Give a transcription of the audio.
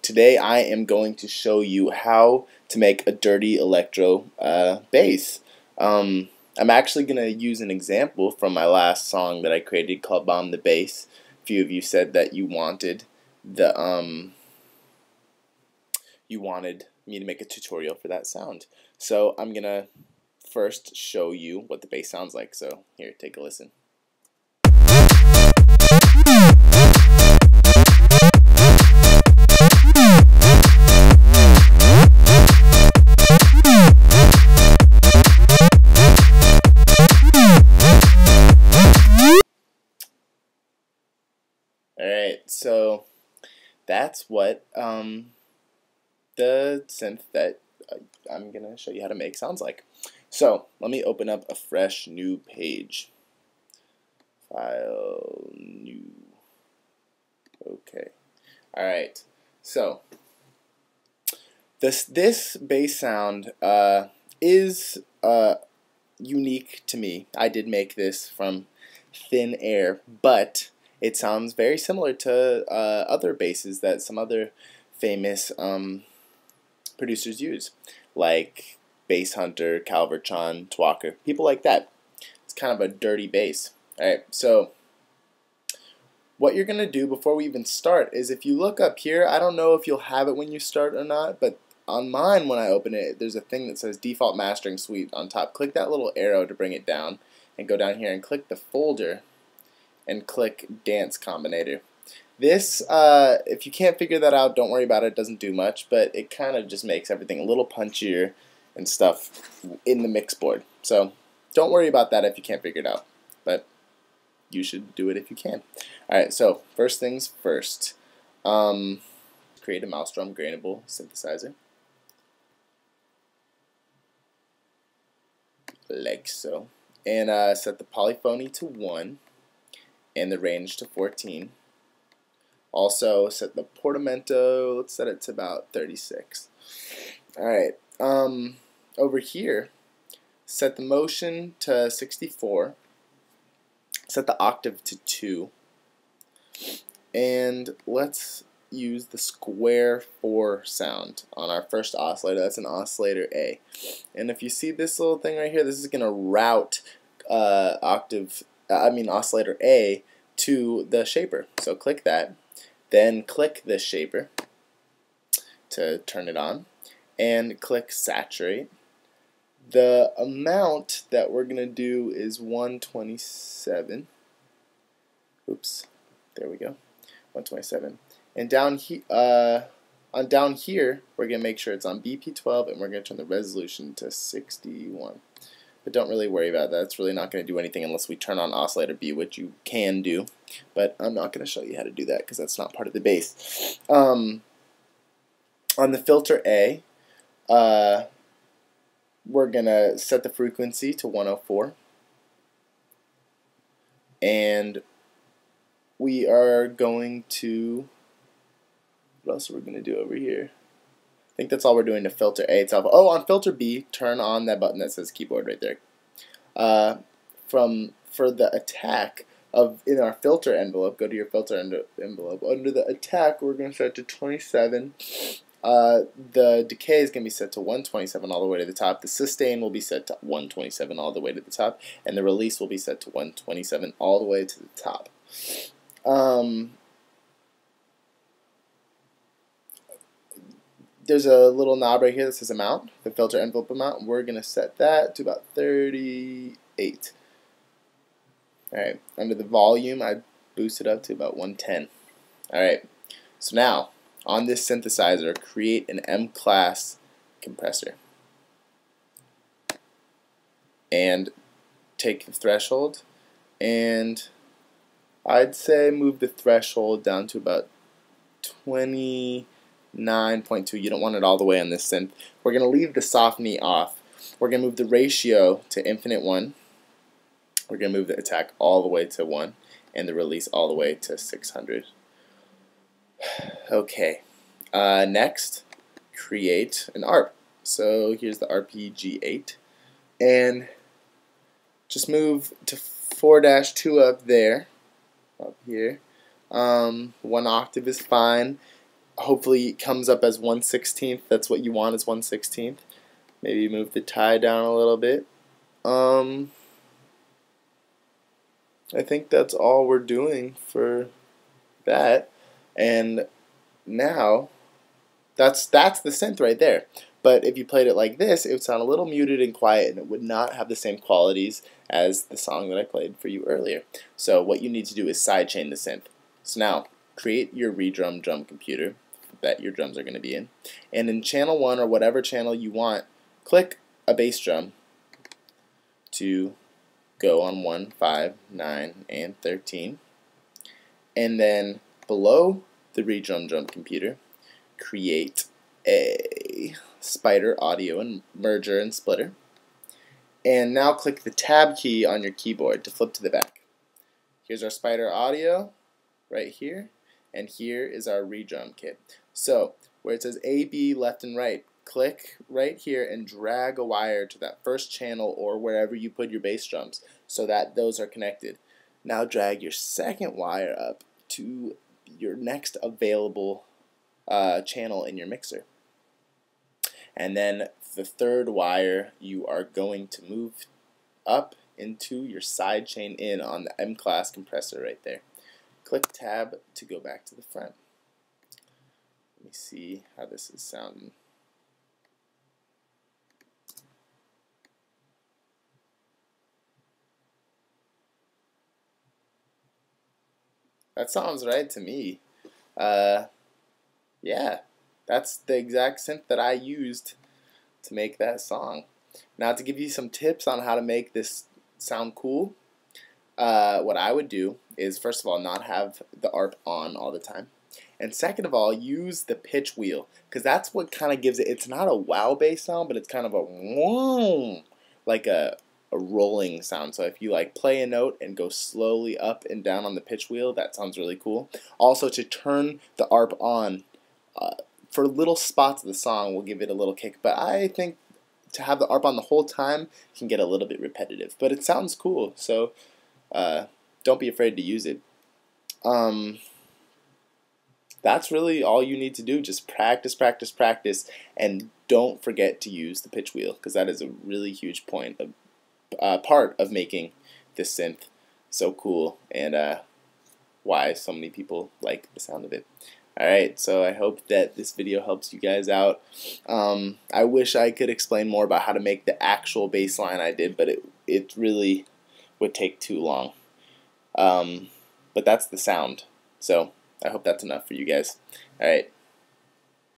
Today I am going to show you how to make a dirty electro bass. I'm actually going to use an example from my last song that I created called Bomb the Bass. A few of you said that you wanted me to make a tutorial for that sound. So I'm going to first show you what the bass sounds like. So here, take a listen. Alright, so that's what the synth that I'm going to show you how to make sounds like. So let me open up a fresh new page. File, new. Okay. Alright, so this bass sound is unique to me. I did make this from thin air, but it sounds very similar to other basses that some other famous producers use, like Bass Hunter, Calvertron, Twacker, people like that. It's kind of a dirty bass. Alright, so what you're going to do before we even start is, if you look up here, I don't know if you'll have it when you start or not, but on mine when I open it, there's a thing that says Default Mastering Suite on top. Click that little arrow to bring it down, and go down here and click the folder and click Dance Combinator. This, if you can't figure that out, don't worry about it. It doesn't do much, but it kind of just makes everything a little punchier and stuff in the mix board. So don't worry about that if you can't figure it out, but you should do it if you can. Alright, so first things first. Create a mouse drum gradable synthesizer. Like so. And set the polyphony to 1 and the range to 14. Also set the portamento, let's set it to about 36. Alright, over here, set the motion to 64. Set the octave to 2. And let's use the square 4 sound on our first oscillator. That's an oscillator A. And if you see this little thing right here, this is going to route oscillator A to the shaper. So click that, then click the shaper to turn it on, and click saturate. The amount that we're going to do is 127. Oops, there we go, 127. And down here, we're going to make sure it's on BP12, and we're going to turn the resolution to 61. But don't really worry about that. It's really not going to do anything unless we turn on oscillator B, which you can do. But I'm not going to show you how to do that because that's not part of the bass. On the filter A, we're going to set the frequency to 104. And we are going to, what else are we going to do over here? I think that's all we're doing to filter A itself. Oh, on filter B, turn on that button that says keyboard right there. For the attack in our filter envelope, go to your filter envelope. Under the attack, we're going to set to 27. The decay is going to be set to 127 all the way to the top. The sustain will be set to 127 all the way to the top, and the release will be set to 127 all the way to the top. There's a little knob right here that says amount, the filter envelope amount. We're going to set that to about 38. Alright, under the volume, I boost it up to about 110. Alright, so now, on this synthesizer, create an M-class compressor. And take the threshold, and I'd say move the threshold down to about 29.2. You don't want it all the way on this synth. We're going to leave the soft knee off. We're going to move the ratio to infinite 1. We're going to move the attack all the way to 1 and the release all the way to 600. Okay. Next, create an ARP. So here's the RPG8. And just move to 4-2 up there. Up here. 1 octave is fine. hopefully it comes up as 1/16. That's what you want, is 1/16. Maybe move the tie down a little bit. I think that's all we're doing for that. And now that's the synth right there. But if you played it like this, it would sound a little muted and quiet, and it would not have the same qualities as the song that I played for you earlier. So what you need to do is sidechain the synth. So now, create your redrum drum computer that your drums are going to be in. And in channel 1 or whatever channel you want, click a bass drum to go on 1, 5, 9, and 13. And then below the redrum drum computer, create a spider audio and merger and splitter. And now click the tab key on your keyboard to flip to the back. Here's our spider audio right here, and here is our redrum kit. So where it says A, B, left and right, click right here and drag a wire to that first channel or wherever you put your bass drums so that those are connected. Now drag your second wire up to your next available channel in your mixer. And then the third wire you are going to move up into your side chain in on the M-class compressor right there. Click tab to go back to the front. Let me see how this is sounding. That sounds right to me. Yeah, that's the exact synth that I used to make that song. Now, to give you some tips on how to make this sound cool, what I would do is, first of all, not have the ARP on all the time. And second of all, use the pitch wheel, because that's what kind of gives it, it's not a wow bass sound, but it's kind of a whoom, like a rolling sound. So if you like play a note and go slowly up and down on the pitch wheel, that sounds really cool. Also, to turn the ARP on for little spots of the song will give it a little kick, but I think to have the ARP on the whole time can get a little bit repetitive, but it sounds cool, so don't be afraid to use it. That's really all you need to do. Just practice, practice, practice, and don't forget to use the pitch wheel, because that is a really huge point of part of making this synth so cool, and why so many people like the sound of it. Alright, so I hope that this video helps you guys out. I wish I could explain more about how to make the actual bass line I did, but it really would take too long. But that's the sound. So I hope that's enough for you guys. Alright,